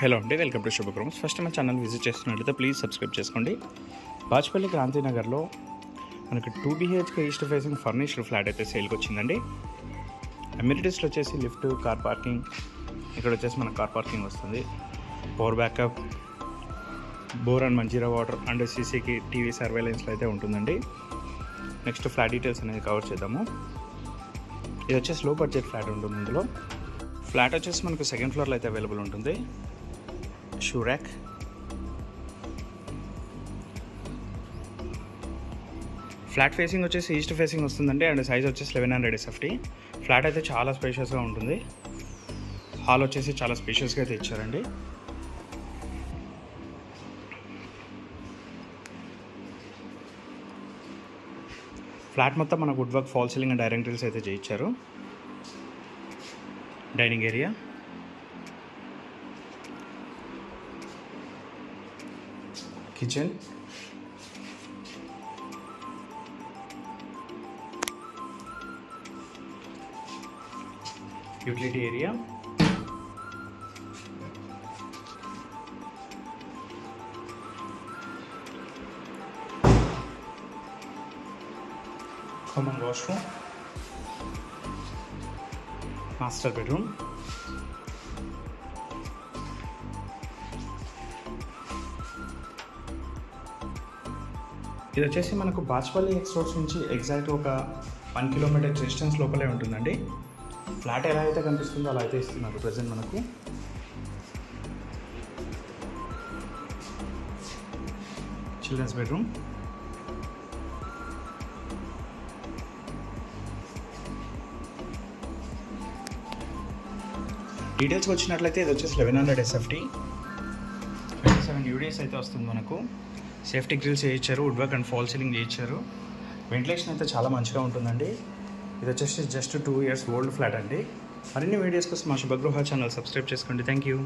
Hello అండి, welcome to శుభక్రమస్. First మన channel visit చేస్తున్నట్లయితే ప్లీజ్ సబ్స్క్రైబ్ చేసుకోండి. బాజ్పల్లి క్రాంతినగర్లో మనకి 2 BHK east facing furnished flat అయితే సేల్కి వచ్చిందండి. అమ్యూనిటీస్లో వచ్చేసి లిఫ్ట్, కార్ పార్కింగ్, ఇక్కడ వచ్చేసి మన కార్ పార్కింగ్ వస్తుంది, power backup, bore and Manjira water and సీసీకి టీవీ సర్వేలెన్స్లో అయితే ఉంటుందండి. నెక్స్ట్ ఫ్లాట్ డీటెయిల్స్ అనేది కవర్ చేద్దాము. ఇది వచ్చేసి లో బడ్జెట్ ఫ్లాట్ ఉంటుంది. ఇందులో ఫ్లాట్ వచ్చేసి మనకు సెకండ్ ఫ్లోర్లో అయితే అవైలబుల్ ఉంటుంది. షూ ర్యాక్, ఫ్లాట్ ఫేసింగ్ వచ్చేసి ఈస్ట్ ఫేసింగ్ వస్తుందండి అండ్ సైజ్ వచ్చేసి 1100 SFT. ఫ్లాట్ అయితే చాలా స్పేషియస్గా ఉంటుంది. హాల్ వచ్చేసి చాలా స్పేషియస్గా అయితే ఇచ్చారండి. ఫ్లాట్ మొత్తం మన wood work, fall ceiling and iron grills అయితే చేయించారు. Dining area, kitchen, utility area, common washroom, master bedroom, ఇది వచ్చేసి మనకు బాజ్పల్లి ఎక్స్ రోడ్స్ నుంచి ఎగ్జాక్ట్ ఒక 1 కిలోమీటర్ డిస్టెన్స్ లోపలే ఉంటుందండి. ఫ్లాట్ ఎలా అయితే కనిపిస్తుందో అలా అయితే ఇస్తున్నారు ప్రజెంట్ మనకు. చిల్డ్రన్స్ బెడ్రూమ్, డీటెయిల్స్కి వచ్చినట్లయితే ఇది వచ్చేసి 1100 SFT, 27 UDS అయితే వస్తుంది మనకు. సేఫ్టీ గ్రిల్స్ చేయించారు, wood work and fall ceiling చేయించారు. వెంటిలేషన్ అయితే చాలా మంచిగా ఉంటుందండి. ఇది వచ్చేసి జస్ట్ 2 years ఓల్డ్ ఫ్లాట్ అండి. మరిన్ని వీడియోస్ కోసం మా శుభగృహ ఛానల్ సబ్స్క్రైబ్ చేసుకోండి. Thank you.